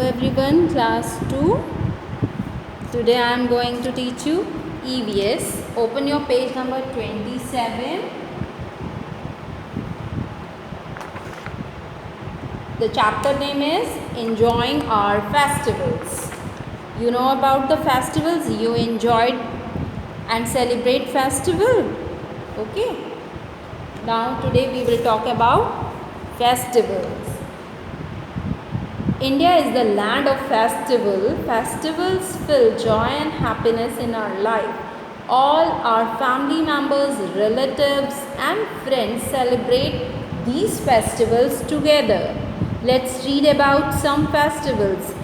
everyone, class 2. Today I am going to teach you EVS. Open your page number 27. The chapter name is Enjoying Our Festivals. You know about the festivals you enjoyed and celebrate festival. Okay. Now today we will talk about festivals. India is the land of festival. Festivals fill joy and happiness in our life. All our family members, relatives and friends celebrate these festivals together. Let's read about some festivals.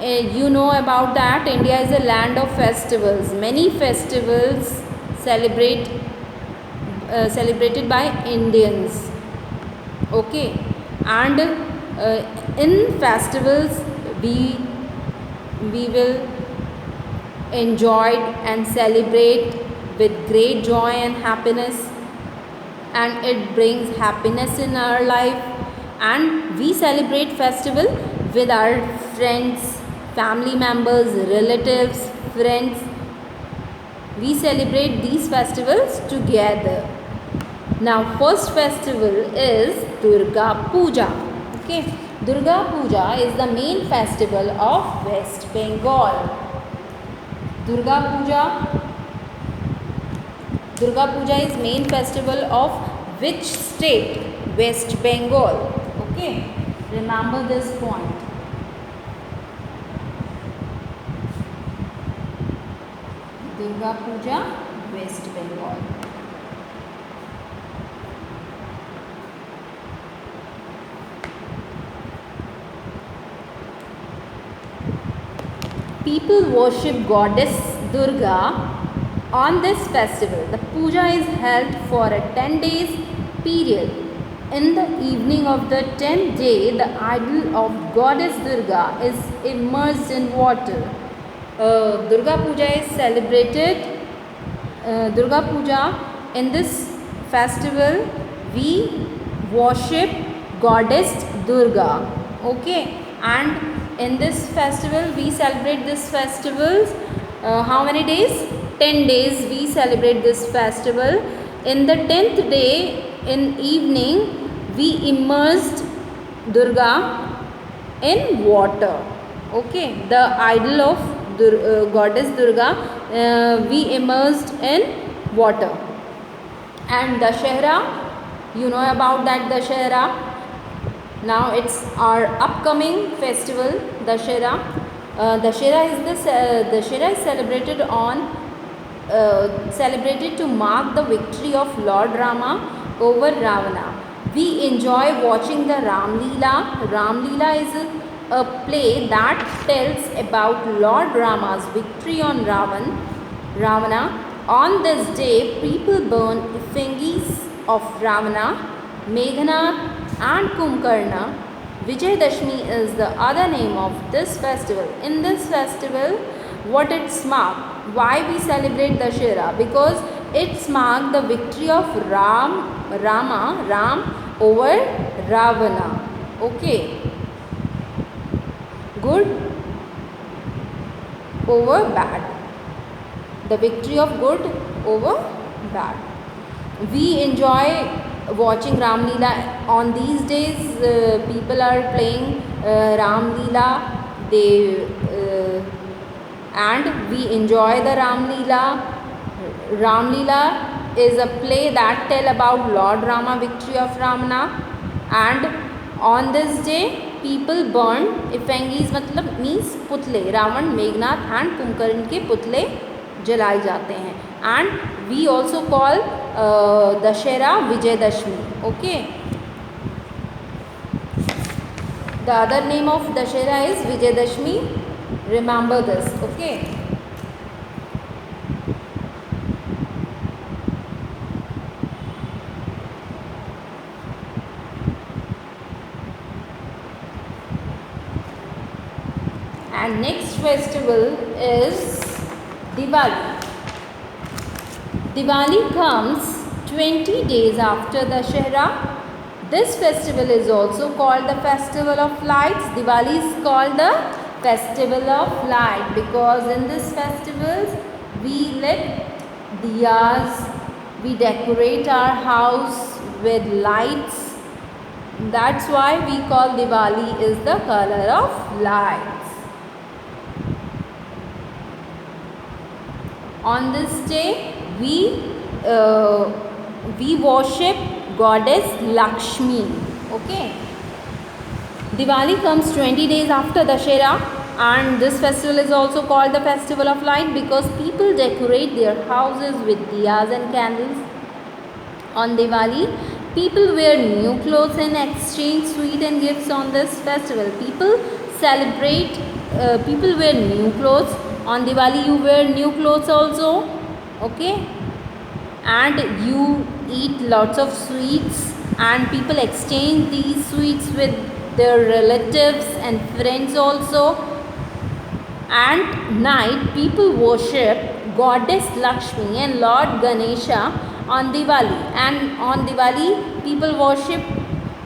You know about that India is a land of festivals. Many festivals celebrated by Indians. Okay, and in festivals we will enjoy and celebrate with great joy and happiness, and it brings happiness in our life. And we celebrate festival with our friends, family members, relatives, friends. We celebrate these festivals together. Now first festival is Durga Puja. Okay, Durga Puja is the main festival of West Bengal. Durga Puja is main festival of which state? West Bengal. Okay, remember this point. Durga Puja, West Bengal. People worship goddess Durga on this festival. The puja is held for a 10 days period. In the evening of the 10th day, the idol of goddess Durga is immersed in water. Durga Puja is celebrated. Durga Puja, in this festival, we worship goddess Durga. Okay, and in this festival we celebrate this festivals how many days? 10 days we celebrate this festival. In the 10th day in evening we immersed Durga in water. Okay, the idol of goddess Durga we immersed in water. And Dashera, you know about that Dashera. Now it's our upcoming festival, Dashera. Dashera is celebrated to mark the victory of Lord Rama over Ravana. We enjoy watching the Ram Leela. Ram Leela is a play that tells about Lord Rama's victory on Ravana. On this day, people burn effigies of Ravana, Meghnath and Kumbhakarna. Vijayadashmi is the other name of this festival. In this festival, what it's marked? Why we celebrate Dashera? Because it's marked the victory of Ram over Ravana. Okay. Good over bad. The victory of good over bad. We enjoy watching Ram Leela. On these days people are playing Ram Leela, and we enjoy the Ram Leela. Ram Leela is a play that tell about Lord Rama victory of Ravana, and on this day people burn effigies, मतलब means पुतले. Ravan, Meghnath and Kumbhakarna के पुतले जलाए जाते हैं. And we also call Dashera Vijayadashmi. Okay. The other name of Dashera is Vijayadashmi. Remember this. Okay. And next festival is Diwali. Diwali comes 20 days after Dashera. This festival is also called the festival of lights. Diwali is called the festival of light because in this festivals we lit diyas, we decorate our house with lights. That's why we call Diwali is the color of lights. On this day we worship goddess Lakshmi. Okay. Diwali comes 20 days after Dashera, and this festival is also called the festival of light because people decorate their houses with diyas and candles. On Diwali, people wear new clothes and exchange sweet and gifts on this festival. People wear new clothes. On Diwali, you wear new clothes also. Okay. And you eat lots of sweets, and people exchange these sweets with their relatives and friends also. And night, people worship goddess Lakshmi and Lord Ganesha on Diwali. And on Diwali, people worship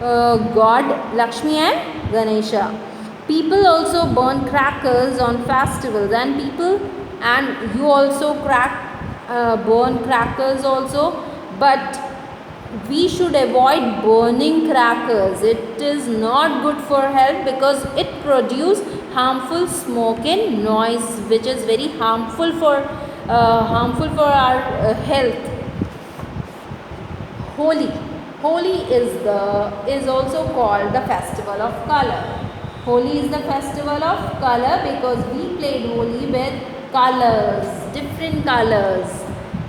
God Lakshmi and Ganesha. People also burn crackers on festivals, and you also burn crackers also, but we should avoid burning crackers. It is not good for health because it produces harmful smoke and noise, which is very harmful for our health. Holi is also called the festival of color. Holi is the festival of color because we played Holi with colors, different colors,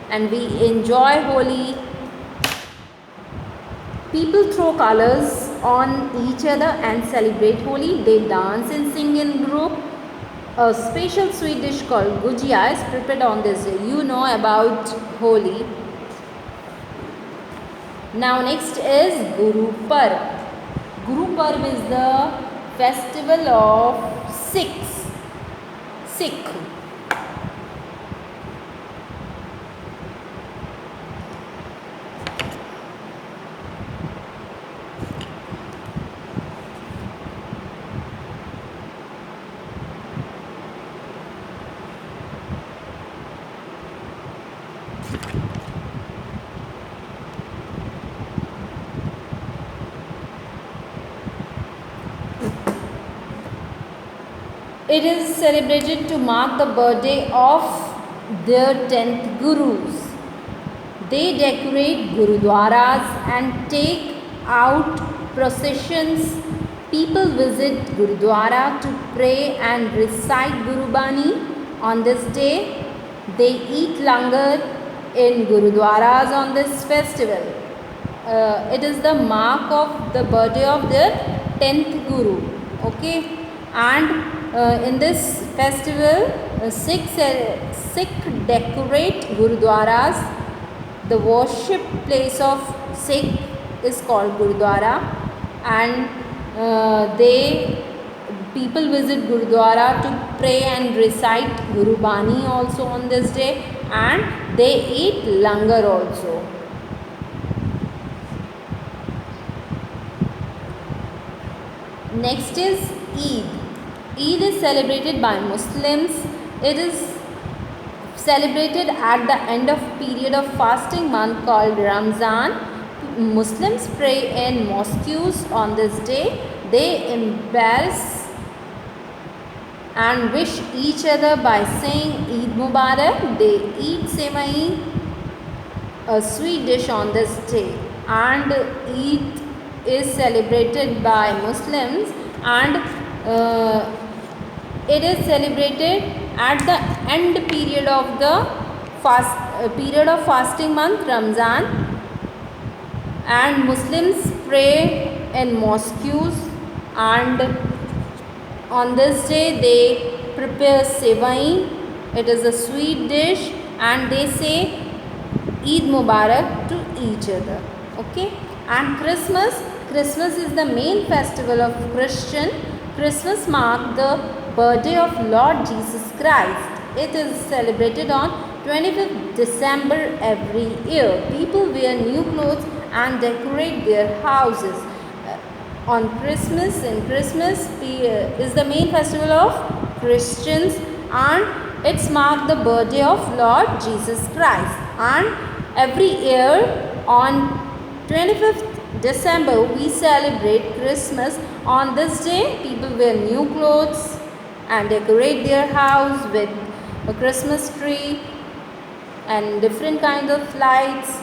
and we enjoy Holi. People throw colors on each other and celebrate Holi. They dance and sing in group. A special sweet dish called gujia is prepared on this day. You know about Holi. Now next is Guru Parv. Guru Parv is the festival of Sikhs. Sikh. It is celebrated to mark the birthday of their 10th gurus. They decorate gurudwaras and take out processions. People visit Gurudwara to pray and recite Gurubani. On this day, they eat langar in Gurudwaras on this festival. It is the mark of the birthday of their 10th Guru. Okay. And in this festival, Sikh decorate Gurudwaras. The worship place of Sikh is called Gurudwara, and people visit Gurudwara to pray and recite Gurubani also on this day, and they eat langar also. Next is Eid. Eid is celebrated by Muslims. It is celebrated at the end of period of fasting month called Ramzan. Muslims pray in mosques on this day. They embrace and wish each other by saying Eid Mubarak. They eat semai, a sweet dish on this day, and Eid is celebrated by Muslims, and it is celebrated at the end period of the fasting month Ramzan, and Muslims pray in mosques, and on this day they prepare sevai. It is a sweet dish, and they say Eid Mubarak to each other. Okay. And Christmas is the main festival of Christian. Christmas marks the birthday of Lord Jesus Christ. It is celebrated on 25th December every year. People wear new clothes and decorate their houses. on Christmas. In Christmas is the main festival of Christians, and it's marked the birthday of Lord Jesus Christ. And every year on 25th December we celebrate Christmas. On this day people wear new clothes and decorate their house with a Christmas tree and different kinds of lights.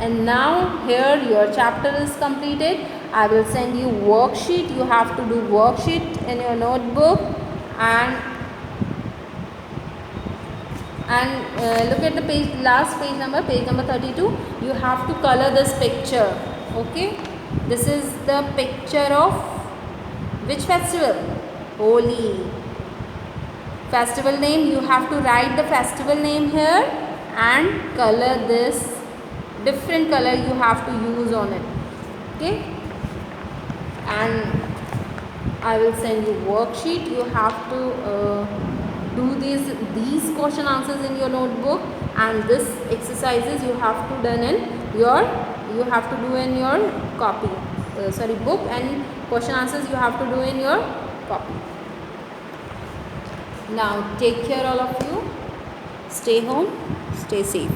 And now here your chapter is completed. I will send you worksheet. You have to do worksheet in your notebook, and look at the page, last page number 32. You have to color this picture. Okay, this is the picture of which festival? Holi. Festival name, you have to write the festival name here and color this. Different color you have to use on it. Okay, and I will send you worksheet. You have to do these question answers in your notebook, and this exercises you have to do in your copy, book, and question answers you have to do in your copy. Now take care all of you. Stay home, stay safe.